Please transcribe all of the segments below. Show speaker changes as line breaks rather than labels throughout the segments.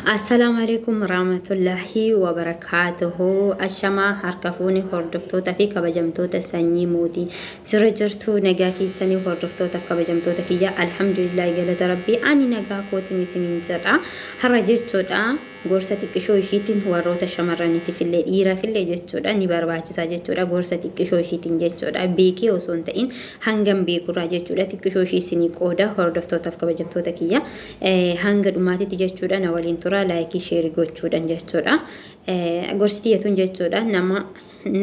السلام عليكم ورحمة الله وبركاته. الشما هركفوني هردفتو تفي كبجمتو تسني موتي ترجرتو نجاكي سني هردفتو تفي كبجمتو تكيا الحمد لله جل ربي أني نجاكوتي مسنين زرع هرجرتو دا غورستي كشوشيتين وروتا شمرانيتي في الليل إيرا في الليل جتودا نبارباتي ساجتودا غورستي كشوشيتين جتودا بيكي وسونتين هنگم بيكو راجتودا تكشوشي سني قودا هردفتو تفي كبجمتو تكيا هنگ دماتي تجتودا نوالين ترى لايكي شيري gochuudhaan jechuudha. Gorsitiyatuun jechuudha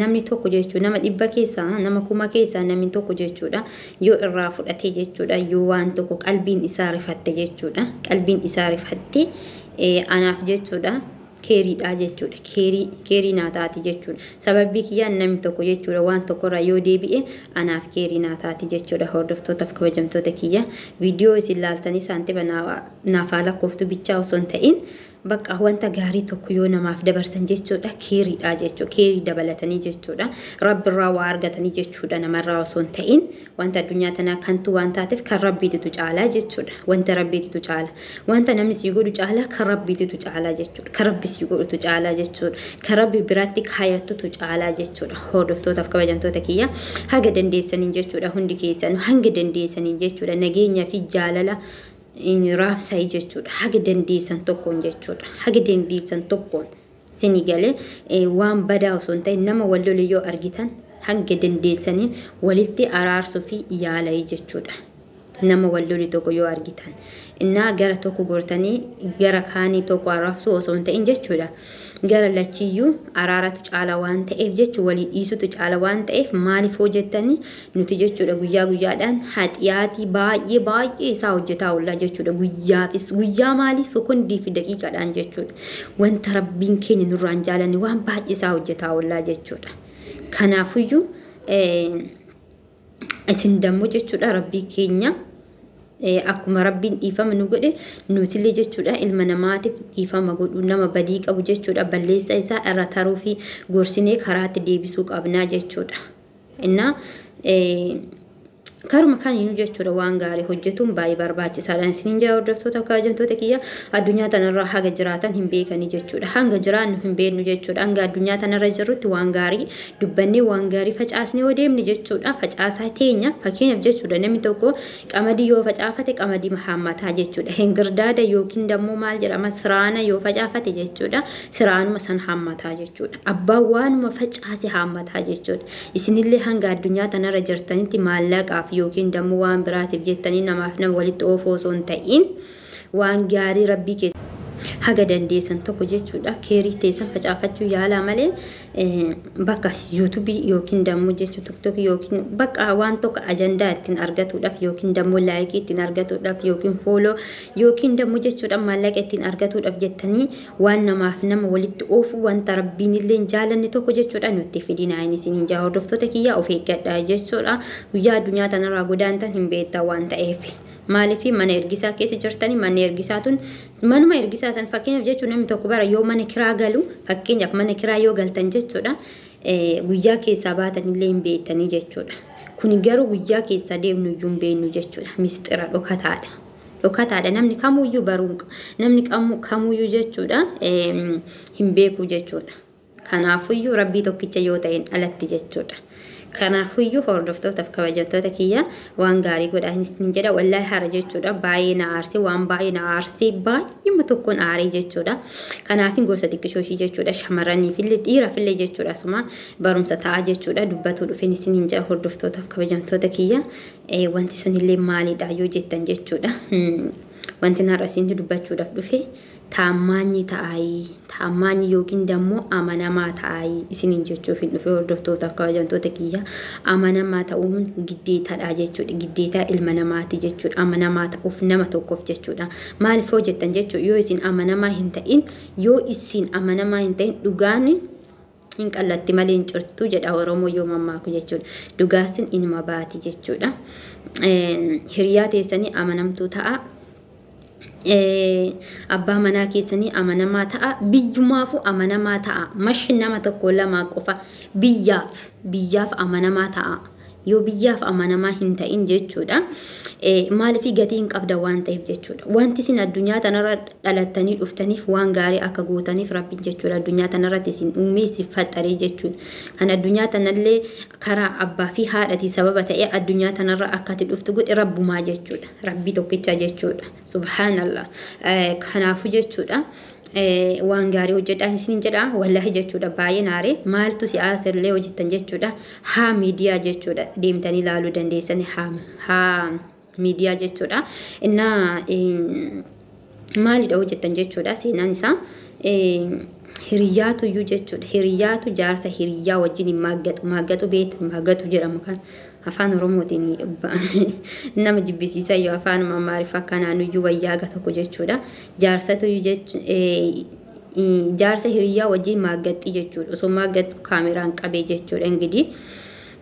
namni tokko jechuudha nama dhibba keessa nama kuma keessa namni tokko jechuudha yoo irraa fudhate jechuudha yoo waan tokko qalbiin isaa rifatte jechuudha qalbiin isaa rifatte anaaf jechuudha keeriidha jechuudha keerii naataati jechuudha sababii kiyyaan namni tokko jechuudha waan tokko irraa yoo deebi'e anaaf keerii naataati jechuudha hordoftootaaf kabajamtoota kiyya viidiyoo isin laaltanii saantiba naaf lakkooftu bichaa osoo hin ta'in bakka wanta gaarii tokko yoo namaaf dabarsan jechuudha keeriidha jechuudha keerii dabalatanii jechuudha rabbirraa waa argatanii jechuudha namarraa osoo hin ta'in wanta addunyaa tanaa kantu waan taateef kan rabbiitu caalaa jechuudha wanta rabbiitu caala wanta namni si godhu caalaa kan rabbiitu caalaa jechuudha kan rabbi si godhu caalaa jechuudha kan rabbi biraatti kaayattutu caalaa jechuudha hordoftootaaf kabajamtoota kiyya haga dandeessaniin jechuudha hundi keessan hanga dandeessaniin jechuudha nageenya fi jaalala raabsaa jechuudha haga dandeessan tokkoon jechuudha haga dandeessan tokkoon sinigale waan badaa osoo hin ta'in nama wal lole yoo argitan hanga dandeessaniin walitti araarsuu fi yaalaa jechuudha nama wal lole tokko yoo argitan innaa gara tokko gortanii gara kaanii tokko araarsuu osoo hin ta'in jechuudha gara lachiyyuu araaratu caala waan ta'eef jechuudha walii dhiisutu caala waan ta'eef maaliif hojjettanii nuti jechuudha guyyaa guyyaadhaan haxiyaatii baay'ee isaa hojjetaa oolla jechuudha guyyaa maalii sekondii fi daqiiqaadhaan jechuudha wanta rabbiin keenya nurraan jaalanne waan baay'ee isaa hojjetaa oolla jechuudha kanaafiyyuu isin dammoo jechuudha rabbii keenya akkuma rabbiin dhiifama nu godhe nutillee jechuudha ilma namaatiif dhiifama godhu nama badii qabu jechuudha balleessa isaa irra taruu fi gorsinee karaatti deebisuu qabnaa jechuudha innaa karuma kaniinu jechuudha waan gaarii hojjetuun baay'ee barbaachisaadha isiniin jaa hordoftoota kabajamtoota kiyya addunyaa tanarraa haga jiraatan hin beekanii jechuudha hanga jiraannu hin beeknu jechuudha hanga addunyaa tanarra jirrutti waan gaarii dubbannee waan gaarii facaasnee yoo deemne jechuudha facaasaa teenya fakkeenyaaf jechuudha namni tokko qamadii yoo facaafate qamadii haammataa jechuudha hengirdaada yookiin dammoo maal jedhama siraana yoo facaafate jechuudha siraanuma san haammataa jechuudha abbaan waanuma facaase haammataa jechuudha isinillee hanga addunyaa tanarra jirtanitti maallaqaaf yookiin dammoo waan biraatiif jettanii namaaf nama walitti oofuu osoo hin ta'in waan gaarii rabbii keessa haga dandeessan tokko jechuudha keerii teessan facaafachuu yaalaa malee bakka yuutuubii yookiin dammoo jechuudha tiktok yookiin bakka waan tokko ajandaa ittiin argatuudhaaf yookiin dammoo laayikii ittiin argatuudhaaf yookiin fooloo yookiin dammoo jechuudha maallaqa ittiin argatuudhaaf jettanii waan namaaf nama walitti oofuu wanta rabbiin illee jaalanne tokko jechuudha nutti fidinaa isiniin jaa hordoftoota kiyyaa of eeggadhaa jechuudha guyyaa addunyaa tanarraa godaantan hin beektaa waan ta'eef maaliif mana ergisaa keessa jirtanii mana ergisaatuun manuma ergisaa san fakkeenyaaf jechuun namni tokko bara yoo mana kiraa galu fakkeenyaaf mana kiraa yoo galtan jechuudha guyyaa keessaa baatanillee hin beektanii jechuudha kuni garuu guyyaa keessaa deemnu iyyuu hin beeknu jechuudha mistira dhokataadha namni kamuyyuu baruun namni kamuyyuu jechuudha hin beeku jechuudha kanaafiyyuu rabbii tokkicha yoo ta'een alatti jechuudha kanaafiyyuu hordoftoota kabajamtoota kiyya waan gaarii godhaa hin jedha wallaahi hara jechuudha baay'ee na aarsi waan baay'ee na aarsi baay'ee tokkoon aarii jechuudha kanaafin gosa xiqqishooshii jechuudha shamarranii fi dhiira fillee jechuudha suma barumsa ta'a jechuudha dubbatuu dhufeen isin hin jedha hordoftoota kabajamtoota kiyya wanti sunillee maalidha yoo jettan jechuudha wanti narra isin dubbachuudhaaf dhufe taamaanyi yookiin dammoo amanamaa ta'ayi isiniin jechuuf hin dhufe hordoftootaaf kabajamtoota kiyya amanamaa ta'uun giddeetaadha jechuudha giddeetaa ilma namaati jechuudha amanamaa ta'uuf nama tokkoof jechuudha maaliif hojjettan jechuudha yoo isin amanamaa hin ta'in yoo isin amanamaa hin ta'in dhugaan hin qallatti malee hin cirtu jedha oromoo yoo mammaaku jechuudha dhugaasin inuma baati jechuudha hiriyaa teessanii amanamtuu ta'a abbaa manaa keessanii amanamaa ta'a biyyumaafu amanamaa ta'a mashi nama tokko lama qofa biyyaaf amanamaa ta'a yoo biyyaaf amanamaa hin ta'in jechuudha. Maaliif gatiin qabda waan ta'eef jechuudha. Wanti isin addunyaa tanarra dhalattanii dhuftaniif waan gaarii akka gootaniif rabbiin jechuudha. Addunyaa tanarratti isin uumee isin faxaree jechuudha. Kan addunyaa tanallee karaa abbaa fi haadhatii sababa ta'ee addunyaa tanarra akka ati dhuftu godhe rabbumaa jechuudha. Rabbii tokkicha jechuudha. Subhaanallah. Kanaafu jechuudha. Waan gaarii hojjedhaan isin jedha wallahi jechuudha. Baay'ee naare maaltu siyaasirlee hojjettan jechuudha. Haa miidiyaa jechuudha. Deemtanii ilaaluu dandeessani haa miidiyaa jechuudha. Innaa maalidha hojjettan jechuudha. Seenaan isaa hiriyaatu iyyuu jechuudha. Hiriyaatu jaarsa hiriyaa wajjin hin maaggatu beektu maaggatu jedhamu kan afaan oromootiin nama jibbisiisa yoo afaan maariif akkanaan iyyuu wayyaa tokko jechuudha. Jaarsatu jaarsa hiriyaa wajjin maaggatti jechuudha. Osoo maaggatu kaameraan qabee jechuudha. Ingidii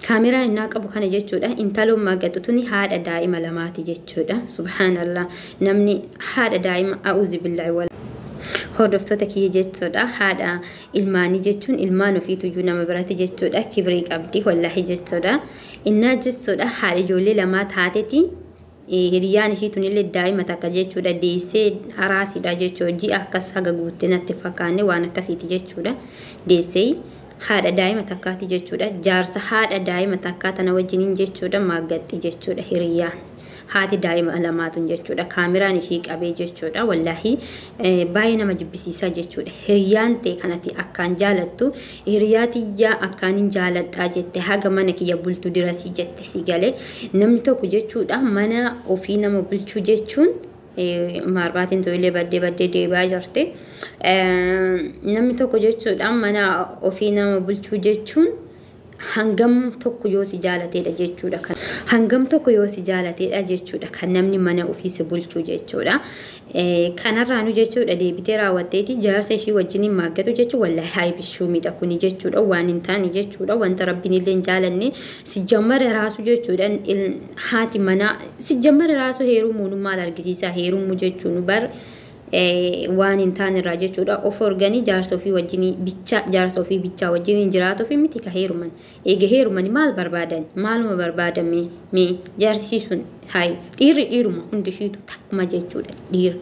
kaameraan innaa qabu kana jechuudha. Intaloon maaggatu tuni haadha daa'ima lamaati jechuudha. Subhaanallah. Namni haadha daa'ima a'uuzi billaahi wal hordoftoota kiyya jechuudha. Haadha ilmaanii jechuun ilmaan ofiitu iyyuu nama biratti jechuudha. Kibrii qabdi wallahi jechuudha. Innaa jechuudha haadha ijoollee lamaa taateeti. Hiriyaan ishii tunillee daa'ima takka jechuudha. Deessee haraasidha jechuudha. Ji'a akkas haga guutte natti fakkaanne waan akkasiiti jechuudha. Deessee haadha daa'ima takkaati jechuudha. Jaarsa haadha daa'ima takkaa tana wajjiniin jechuudha maaggatti jechuudha hiriyaan. Haati daa'ima lamaatun jechuudha. Kaameraan ishii qabee jechuudha. Wallahi baay'ee nama jibbisiisaa jechuudha. Hiriyaan ta'e kanatti akkaan jaalattu. Hiriyaatiyyaa akkaan hin jaaladhaa jette haga mana kiyya bultu dirasii jette si galee. Namni tokko jechuudha mana ofii nama bulchuu jechuun maarbaatiin to'ilee baddee deebi'aa jirti. Namni tokko jechuudha mana ofii nama bulchuu jechuun hangam tokko yoo si jaalateedha jechuudha. Hangam tokko yoo si jaalateedha jechuudha kan namni mana ofii si bulchuu jechuudha. Kanarraanu jechuudha deebitee raawwatteeti jaarsa ishii wajjin maaggatu jechuudha. Wallahi haayibishuu miidha kuni jechuudha. Waan hin taane jechuudha. Wanta rabbiin illee hin jaalanne si jammara raasu jechuudha. Haati mana si jammara raasu heerumuun maal argisiisa heerumuu jechuun bar waan hin taane irraa jechuudha. Of organii jaarsa ofii wajjin jaarsa ofii bichaa wajjin jiraatu fi miti ka heeruman. Eega heeruman maal barbaadan? Maaluma barbaadame mee jaarsi sun hayi dhiiruma hundi ishiitu takkuma jechuudha. Dhiira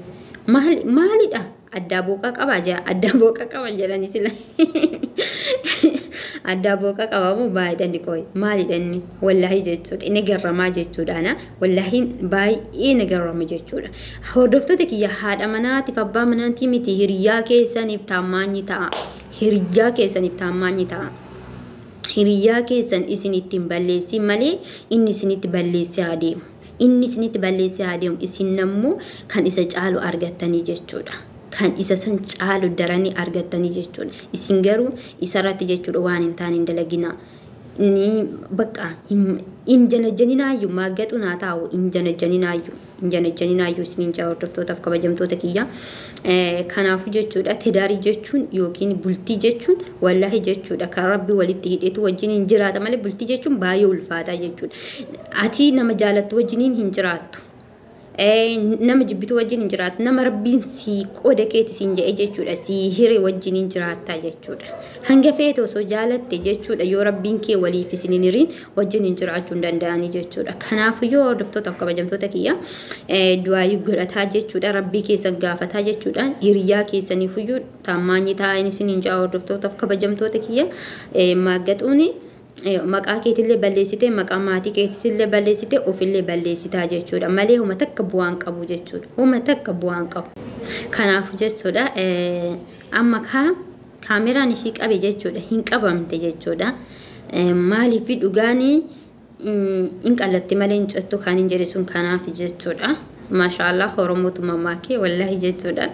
maalidha? Addaa booqa qaba jaa addaa booqa qaba jedhani sila. Addaa booqa qabamu baay'ee dikoy maalidhanni wallahi jechuudha. Inni garramaa jechuudha. Wallahi baay'ee nagarrama jechuudha. Hordoftoota kiyya haadha manaatiif abbaa manaatiif miti hiriyaa keessaniif taamaanyi ta'a. Hiriyaa keessaniif taamaanyi ta'a. Hiriyaa keessan isin ittiin balleessi malee inni isinitti balleessi adeemu. Inni isinitti balleessi adeemu isin nammoo kan isa caalu argattanii jechuudha. Kan isa san caalu daranii argattanii jechuudha. Isin garuu isarratti jechuudha waan hin taane hin dalagina. Ni bakka hin janajjaninaayyuu maaggatu naa taa'u hin janajjaninaayyuu isiniin jaa hordoftootaaf kabajamtoota kiyya. Kanaafuu jechuudha tidaarii jechuun yookiin bultii jechuun wallahi jechuudha kan rabbi walitti hidheetu wajjin hin jiraata malee bultii jechuun baay'ee ulfaataa jechuudha. Ati nama jaalattu wajjiniin hin jiraattu. Nama jibbitu wajjin hin jiraatu. Nama rabbiin si qooda keeti siin jedhe jechuudha. Si hire wajjin hin jiraata jechuudha. Hanga feete osoo jaalatte jechuudha yoo rabbiin kee waliif isin hin hirin wajjin hin jiraachuu hin danda'ani jechuudha. Kanaafuu yoo hordoftootaaf kabajamtoota kiyya du'aayyuu godhataa jechuudha. Rabbii keessan gaafataa jechuudha. Hiriyaa keessaniif iyyuu taamaanyi taa'an isin hin jaa hordoftootaaf kabajamtoota kiyya maaggaxuuni. Maqaa keetillee balleessitee maqaa maatii keetillee balleessitee ofillee balleessitaa jechuudha. Malee homa takka bu'aan qabu jechuudha. Homa takka bu'aan qabu. Kanaafuu jechuudha amma kaameraan ishii qabe jechuudha hin qabamte jechuudha. Maaliif dhugaanii hin qallatti malee hin cottu kan hin jedhe sun kanaaf jechuudha. Mashallah Oromotu mamake wallahi jechuudha.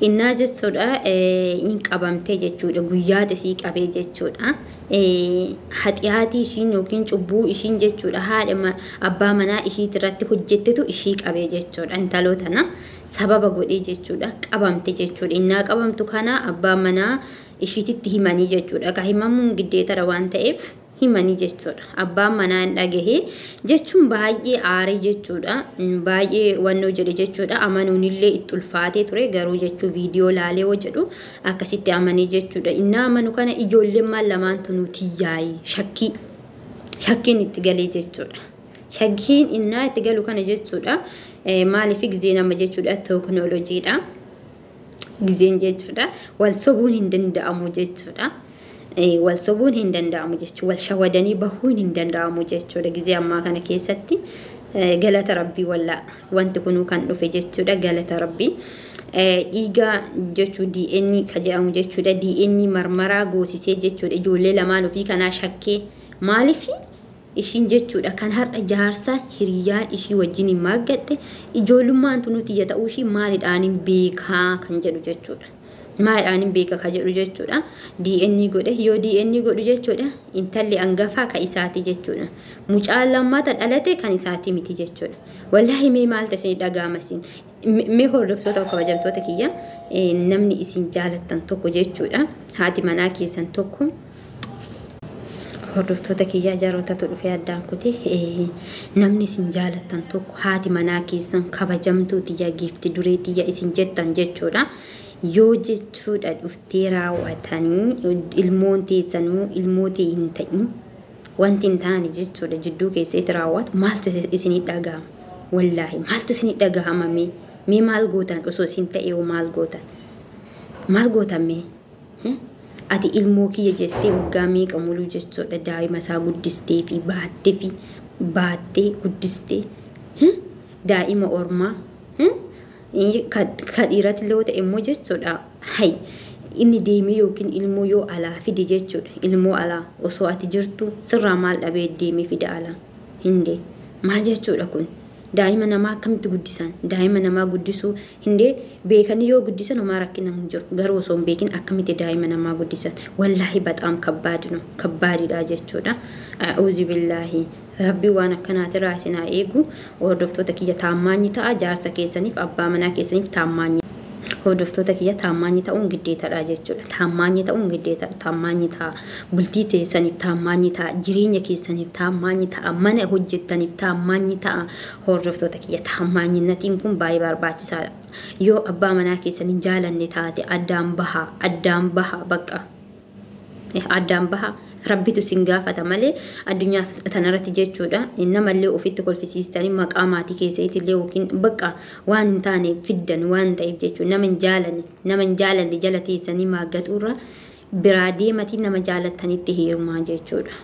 Innaa jechuudha hin qabamte jechuudha. Guyyaa isii qabee jechuudha. Haxiyaatii ishiin yookiin cubbuu ishiin jechuudha. Haadha abbaa manaa ishiitti irratti hojjettetu ishii qabee jechuudha. Intalootana sababa godhee jechuudha. Qabamte jechuudha. Innaa qabamtu kana abbaa manaa ishiititti himanii jechuudha. Ka himamuun giddeetara waan ta'eef himanii jechuudha. Abbaan manaa hin dhagahe jechuun baay'ee aaree jechuudha. Baay'ee wannoo jedhe jechuudha. Amanuun illee itti ulfaatee ture garuu jechuu viidiyoo laalee jedhu akkasitti amanii jechuudha. Inni amanu kana ijoolleen maal lamaantu nuti yaa'ii shakkii shakkiin itti galee jechuudha. Shakkiin innaa itti galu kana jechuudha. Maaliif gizeen amma jechuudha teknooloojiidha. Gizeen jechuudha wal sobuun hin danda'amu jechuudha. Wal sobuun hin danda'amu jechuudha. Wal shawadanii bahuun hin danda'amu jechuudha. Gizee ammaa kana keessatti galata rabbii walla wanti kunuu kan dhufe jechuudha. Galata rabbii. Dhiiga jechuun DNA ka jedhamu jechuudha. DNA marmaraa goosisee jechuudha. Ijoollee lamaan ofii kanaa shakkee maaliif ishiin jechuudha kan har'a jaarsa hiriyaa ishii wajjin hin maaggadhe ijoollummaan tunuti ya ta'uu ishii maalidhaan beekaa kan jedhu jechuudha. Maalidhaan beekaa ka jedhu jechuudha. DNA godhe yoo DNA godhu jechuudha intalli angafaa ka isaati jechuudha. Mucaan lammaata dhalate kan isaati miti jechuudha. Wallahi mee maal ta'e dhagaamasin mee hordoftoota kabajamtoota kiyya namni isin jaalattan tokko jechuudha. Haati manaa keessan tokko hordoftoota kiyya jaarotatu dhufee addaan kute namni isin jaalattan tokko haati manaa keessan kabajamtuu tiyya giifti duree tiyya isin jettan jechuudha. Yoo jechuudha dhuftee raawwatanii ilmoon teessanuu ilmootee hin ta'in wanti hin taane jechuudha jidduu keessatti raawwatu maaltu isinii dhagahama? Wallaahi maaltu isinii dhagahama? Mee maal gootan osoo isin ta'ee maal gootan? Maal gootan mee? Ati ilmoo kiyya jettee waggaa meeqa muluu jechuudha daa'ima isaa guddistee fi baattee guddistee daa'ima ormaa ka dhiirati illee ta'e immoo jechuudha hay inni deemee yookiin ilmoo yoo alaa fide jechuudha ilmoo alaa osoo ati jirtu sirraa maal dhabee deemee fida alaa hindee maal jechuudha kun daa'ima namaa akkamitti guddisan daa'ima namaa guddisuu hindee beekanii yoo guddisan homaa rakkina hin jiru garuu osoo hin beekin akkamitti daa'ima namaa guddisan wallaahi bataam kabbaadidha jechuudha. A'uuzi billaahi rabbi waan akkanaati raasinaa eegu hordoftoota kiyya taammaanyi ta'a jaarsa keessaniif abbaa manaa keessaniif taammaanyi hordoftoota kiyya taammaanyi ta'uun giddeetadha jechuudha. Taammaanyi ta'uun giddeetadha. Taammaanyi ta'a bultii teessaniif taammaanyi ta'a jireenya keessaniif taammaanyi ta'a mana hojjettaniif taammaanyi ta'a hordoftoota kiyya taammaanyinnatiin kun baay'ee barbaachisaadha. Yoo abbaa manaa keessaniin jaalanne taate addaan baha bakka addaan baha rabbitu sin gaafata malee addunyaa tanarratti jechuudha. Namallee ofitti kolfisiistanii maqaa maatii keessatti illee yookiin bakka waan hin taane fiddan waan ta'eef jechuudha. Nama hin jaalanne jala teessanii maaggaxuurra biraa deematii nama jaalattanitti heerumaa jechuudha.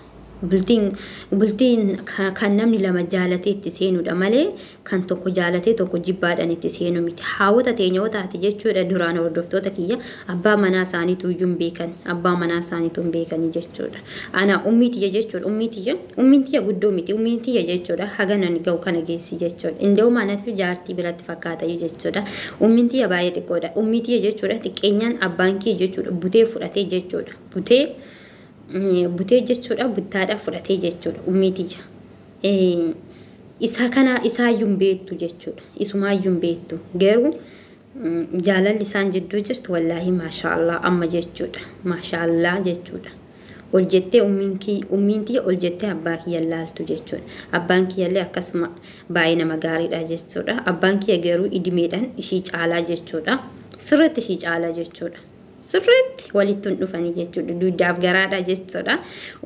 Bultiin kan namni lama jaalatee itti seenudha malee kan tokko jaalatee tokko jibbaadhaan itti seenu miti. Haawwata teenya yoo taate jechuudha duraan hordoftoota kiyya abbaa manaa isaaniitu iyyuu hin beekani. Abbaa manaa isaaniitu hin beekani jechuudha. Ana ummii tiyya jechuudha. Ummiin tiyya guddoo miti. Ummiin tiyya jechuudha haganan ga'u kana geessi jechuudha. Indoo maanatti jaartii biratti fakkaata jechuudha. Ummiin tiyya baay'ee xiqqoodha. Ummii tiyya jechuudha xiqqeenyaan abbaan kee jechuudha butee fudhatee jechuudha. Butee jechuudha buttaadha fudhatee jechuudha ummiitiyya. Isaa kana isaayyuu hin beektu jechuudha. Isumaayyuu hin beektu garuu jaalalli isaan jidduu jirtu wallaahi maashaallah amma jechuudha. Maashaallah jechuudha. Ol jettee ummiin tiyya ol jettee abbaa kiyya laaltu jechuudha. Abbaan kiyyallee akkasuma baay'ee nama gaariidha jechuudha. Abbaan kiyya garuu idimeedhaan ishii caalaa jechuudha. Sirriitti ishii caalaa jechuudha. Sirriitti walitti hin dhufanii jechuudha. Duddaaf garaadha jechuudha.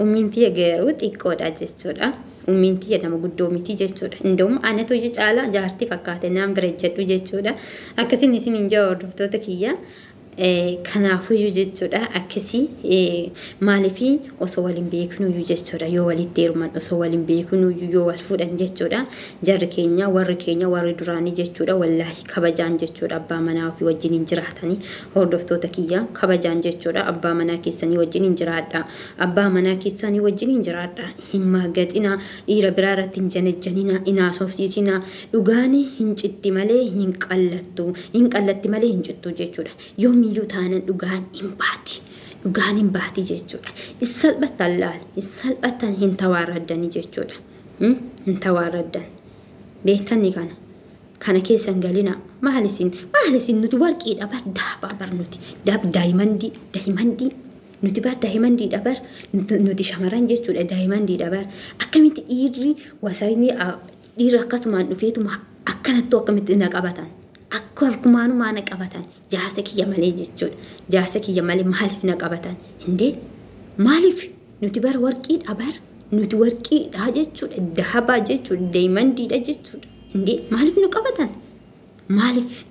Ummiin tiyya garuu xiqqoodha jechuudha. Ummiin tiyya nama guddoo miti jechuudha. Indoom anatu iyyuu caalaa jaartii fakkaate naan bira jedhu jechuudha. Akkasiin isin hin jiru hordoftoota kiyya. Kanaafuyyuu jechuudha akkasii maaliifii osoo waliin beeknuyyuu jechuudha yoo walitti heeruman osoo waliin beeknuyyuu yoo wal fuudhan jechuudha jarri keenya warri duraanii jechuudha wallaahi kabajaan jechuudha abbaa manaa ofii wajjin hin jiraatanii hordoftoota kiyya kabajaan jechuudha abbaa manaa keessanii wajjin hin jiraadha abbaa manaa keessanii wajjin hin jiraadha hin maaggaxina dhiira biraa irratti hin janajjanina hin haasofsiisina dhugaanii hin citti malee hin qallatti malee hin cittu jechuudha yoo miyyuu taanan dhugaan hin baati jechuudha. Issalphatan laal issalphatan hin tawaarraddanii jechuudha. Hin tawaarraddan beektanii kana keessan galina maal isin nuti warqii dhabar daabaa bar nuti daa'imandii nuti bar daa'imandii dhabar nuti shamaran jechuudha daa'imandii dhabar akkamitti dhiirri wasayni dhiirri akkasumaan dhufeetuma akkanattuu akkamitti na qabatan. Akka harkumaanuma na qabatan jaarsa kiyya malee jechuudha. Jaarsa kiyya malee maaliif na qabatan? Hindee maaliif nuti bar warqii dhabar nuti warqii dha jechuudha, dahabaa jechuudha, diamondii dha jechuudha. Indee maaliif nu qabatan? Maaliif?